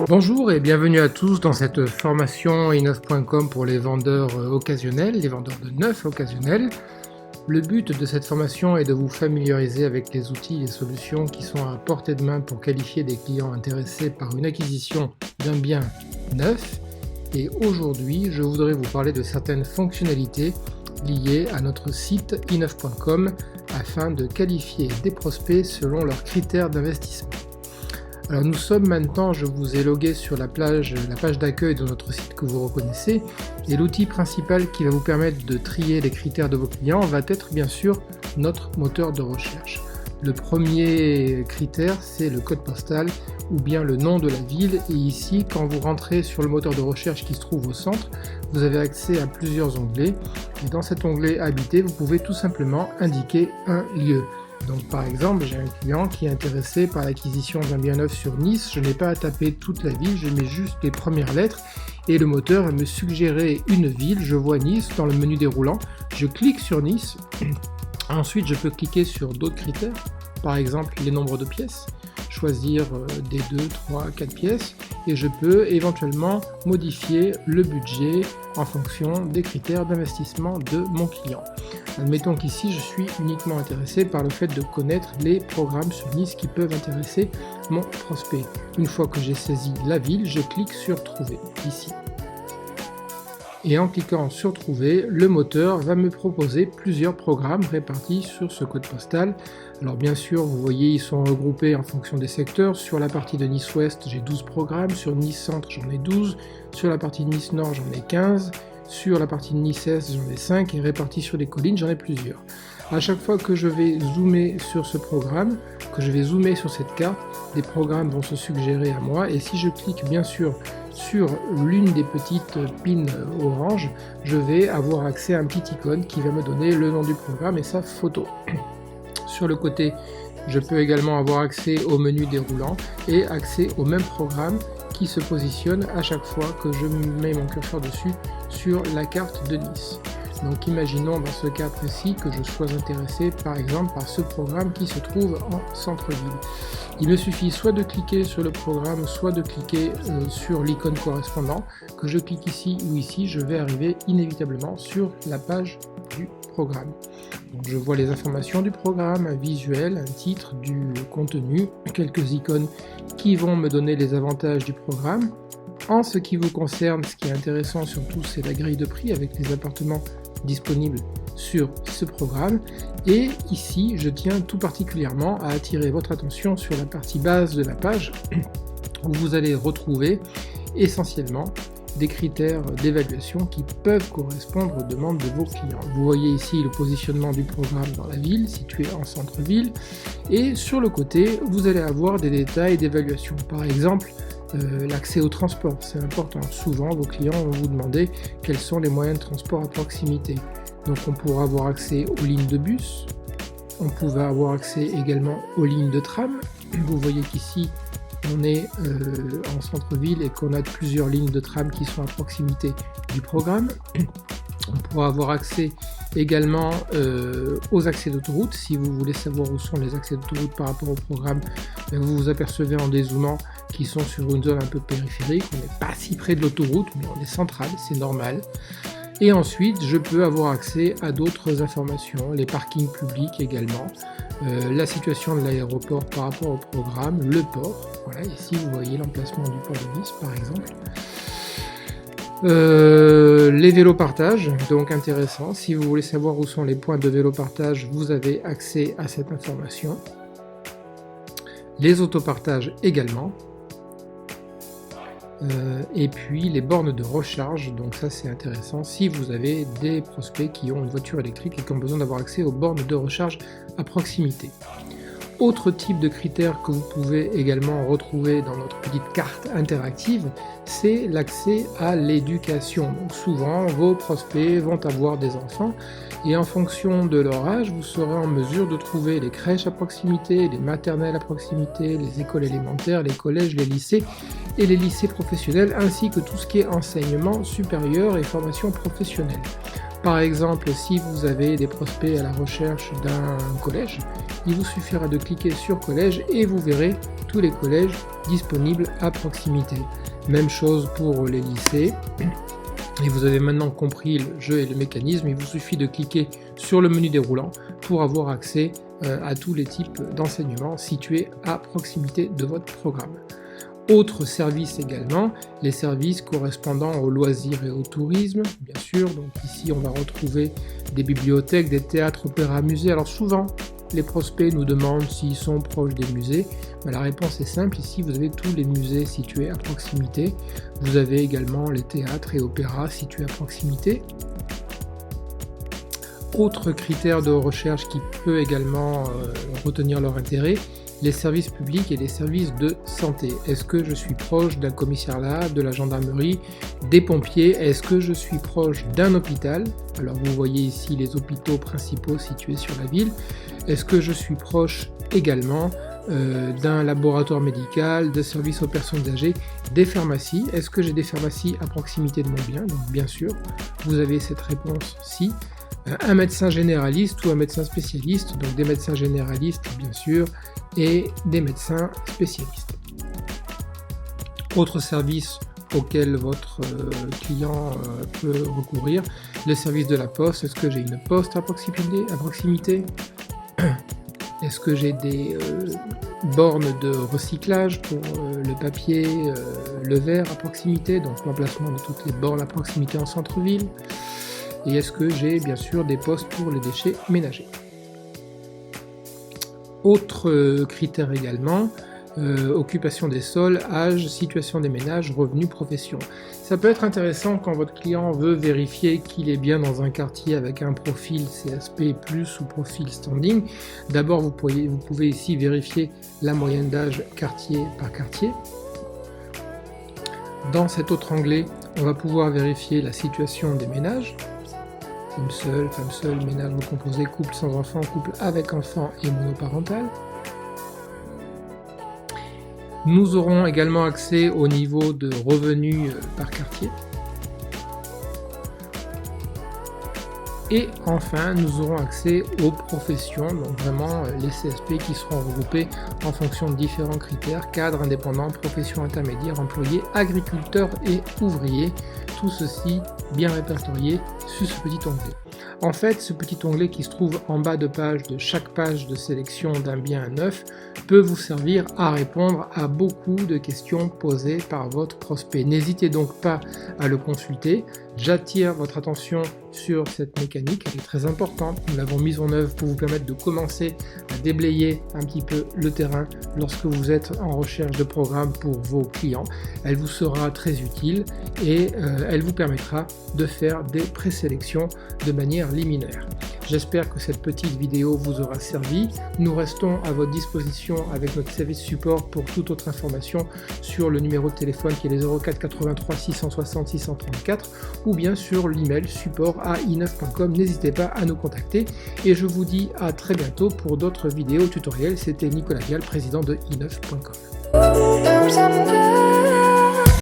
Bonjour et bienvenue à tous dans cette formation e-neuf.com pour les vendeurs occasionnels, les vendeurs de neuf occasionnels. Le but de cette formation est de vous familiariser avec les outils et solutions qui sont à portée de main pour qualifier des clients intéressés par une acquisition d'un bien neuf. Et aujourd'hui, je voudrais vous parler de certaines fonctionnalités liées à notre site e-neuf.com afin de qualifier des prospects selon leurs critères d'investissement. Alors nous sommes maintenant, je vous ai logué sur la page d'accueil de notre site que vous reconnaissez, et l'outil principal qui va vous permettre de trier les critères de vos clients va être bien sûr notre moteur de recherche. Le premier critère, c'est le code postal ou bien le nom de la ville, et ici quand vous rentrez sur le moteur de recherche qui se trouve au centre, vous avez accès à plusieurs onglets, et dans cet onglet habiter, vous pouvez tout simplement indiquer un lieu. Donc par exemple, j'ai un client qui est intéressé par l'acquisition d'un bien neuf sur Nice, je n'ai pas à taper toute la ville, je mets juste les premières lettres et le moteur va me suggérer une ville, je vois Nice dans le menu déroulant, je clique sur Nice, ensuite je peux cliquer sur d'autres critères, par exemple les nombres de pièces, choisir des 2, 3, 4 pièces et je peux éventuellement modifier le budget en fonction des critères d'investissement de mon client. Admettons qu'ici je suis uniquement intéressé par le fait de connaître les programmes sur Nice qui peuvent intéresser mon prospect. Une fois que j'ai saisi la ville, je clique sur trouver ici. Et en cliquant sur trouver, le moteur va me proposer plusieurs programmes répartis sur ce code postal. Alors bien sûr, vous voyez, ils sont regroupés en fonction des secteurs. Sur la partie de Nice Ouest, j'ai 12 programmes. Sur Nice Centre, j'en ai 12. Sur la partie de Nice Nord, j'en ai 15. Sur la partie de Nice Est, j'en ai 5. Et répartis sur les collines, j'en ai plusieurs. À chaque fois que je vais zoomer sur ce programme, que je vais zoomer sur cette carte, des programmes vont se suggérer à moi. Et si je clique bien sûr sur l'une des petites pins orange, je vais avoir accès à un petit icône qui va me donner le nom du programme et sa photo. Sur le côté, je peux également avoir accès au menu déroulant et accès au même programme qui se positionne à chaque fois que je mets mon curseur dessus sur la carte de Nice. Donc imaginons dans ce cas précis que je sois intéressé par exemple par ce programme qui se trouve en centre-ville. Il me suffit soit de cliquer sur le programme, soit de cliquer sur l'icône correspondant. Que je clique ici ou ici, je vais arriver inévitablement sur la page du programme. Donc je vois les informations du programme, un visuel, un titre, du contenu, quelques icônes qui vont me donner les avantages du programme. En ce qui vous concerne, ce qui est intéressant surtout, c'est la grille de prix avec les appartements disponibles sur ce programme. Et ici, je tiens tout particulièrement à attirer votre attention sur la partie base de la page où vous allez retrouver essentiellement des critères d'évaluation qui peuvent correspondre aux demandes de vos clients. Vous voyez ici le positionnement du programme dans la ville, situé en centre-ville, et sur le côté, vous allez avoir des détails d'évaluation. Par exemple, l'accès au transport, c'est important. Souvent, vos clients vont vous demander quels sont les moyens de transport à proximité. Donc on pourra avoir accès aux lignes de bus, on pourra avoir accès également aux lignes de tram. Vous voyez qu'ici, on est en centre-ville et qu'on a plusieurs lignes de tram qui sont à proximité du programme. On pourra avoir accès également aux accès d'autoroute. Si vous voulez savoir où sont les accès d'autoroute par rapport au programme, vous vous apercevez en dézoomant qu'ils sont sur une zone un peu périphérique. On n'est pas si près de l'autoroute, mais on est central, c'est normal. Et ensuite, je peux avoir accès à d'autres informations, les parkings publics également, la situation de l'aéroport par rapport au programme, le port. Voilà, ici vous voyez l'emplacement du port de Nice par exemple. Les vélos partage, donc intéressant. Si vous voulez savoir où sont les points de vélo partage, vous avez accès à cette information. Les autopartages également. Et puis les bornes de recharge, donc ça c'est intéressant si vous avez des prospects qui ont une voiture électrique et qui ont besoin d'avoir accès aux bornes de recharge à proximité. Autre type de critères que vous pouvez également retrouver dans notre petite carte interactive, c'est l'accès à l'éducation. Donc souvent, vos prospects vont avoir des enfants et en fonction de leur âge, vous serez en mesure de trouver les crèches à proximité, les maternelles à proximité, les écoles élémentaires, les collèges, les lycées et les lycées professionnels, ainsi que tout ce qui est enseignement supérieur et formation professionnelle. Par exemple, si vous avez des prospects à la recherche d'un collège, il vous suffira de cliquer sur collège et vous verrez tous les collèges disponibles à proximité. Même chose pour les lycées. Et vous avez maintenant compris le jeu et le mécanisme, il vous suffit de cliquer sur le menu déroulant pour avoir accès à tous les types d'enseignements situés à proximité de votre programme. Autres services également, les services correspondant aux loisirs et au tourisme, bien sûr. Donc ici, on va retrouver des bibliothèques, des théâtres, opéras, musées. Alors souvent, les prospects nous demandent s'ils sont proches des musées. Mais la réponse est simple, ici vous avez tous les musées situés à proximité. Vous avez également les théâtres et opéras situés à proximité. Autre critère de recherche qui peut également retenir leur intérêt, les services publics et les services de santé. Est-ce que je suis proche d'un commissariat, de la gendarmerie, des pompiers? Est-ce que je suis proche d'un hôpital? Alors vous voyez ici les hôpitaux principaux situés sur la ville. Est-ce que je suis proche également d'un laboratoire médical, de services aux personnes âgées, des pharmacies? Est-ce que j'ai des pharmacies à proximité de mon bien? Donc bien sûr, vous avez cette réponse-ci. Un médecin généraliste ou un médecin spécialiste, donc des médecins généralistes bien sûr, et des médecins spécialistes. Autre service auquel votre client peut recourir, le service de la poste. Est-ce que j'ai une poste à proximité? Est-ce que j'ai des bornes de recyclage pour le papier, le verre à proximité, donc l'emplacement de toutes les bornes à proximité en centre-ville? Et est-ce que j'ai bien sûr des postes pour les déchets ménagers? Autre critère également, occupation des sols, âge, situation des ménages, revenus, profession. Ça peut être intéressant quand votre client veut vérifier qu'il est bien dans un quartier avec un profil CSP+, ou profil standing. D'abord, vous pouvez ici vérifier la moyenne d'âge quartier par quartier. Dans cet autre onglet, on va pouvoir vérifier la situation des ménages. Homme seul, femme seule, ménage recomposé, couple sans enfant, couple avec enfant et monoparental. Nous aurons également accès au niveau de revenus par quartier. Et enfin, nous aurons accès aux professions, donc vraiment les CSP qui seront regroupés en fonction de différents critères, cadre, indépendant, profession intermédiaire, employé, agriculteur et ouvrier. Tout ceci bien répertorié sur ce petit onglet. En fait, ce petit onglet qui se trouve en bas de page de chaque page de sélection d'un bien neuf peut vous servir à répondre à beaucoup de questions posées par votre prospect. N'hésitez donc pas à le consulter. J'attire votre attention sur cette mécanique, elle est très importante. Nous l'avons mise en œuvre pour vous permettre de commencer à déblayer un petit peu le terrain lorsque vous êtes en recherche de programmes pour vos clients. Elle vous sera très utile et elle vous permettra de faire des présélections de manière liminaire. J'espère que cette petite vidéo vous aura servi. Nous restons à votre disposition avec notre service support pour toute autre information sur le numéro de téléphone qui est les 04 83 660 634 ou bien sur l'email support@i9.com. N'hésitez pas à nous contacter et je vous dis à très bientôt pour d'autres vidéos tutoriels. C'était Nicolas Vial, président de i9.com.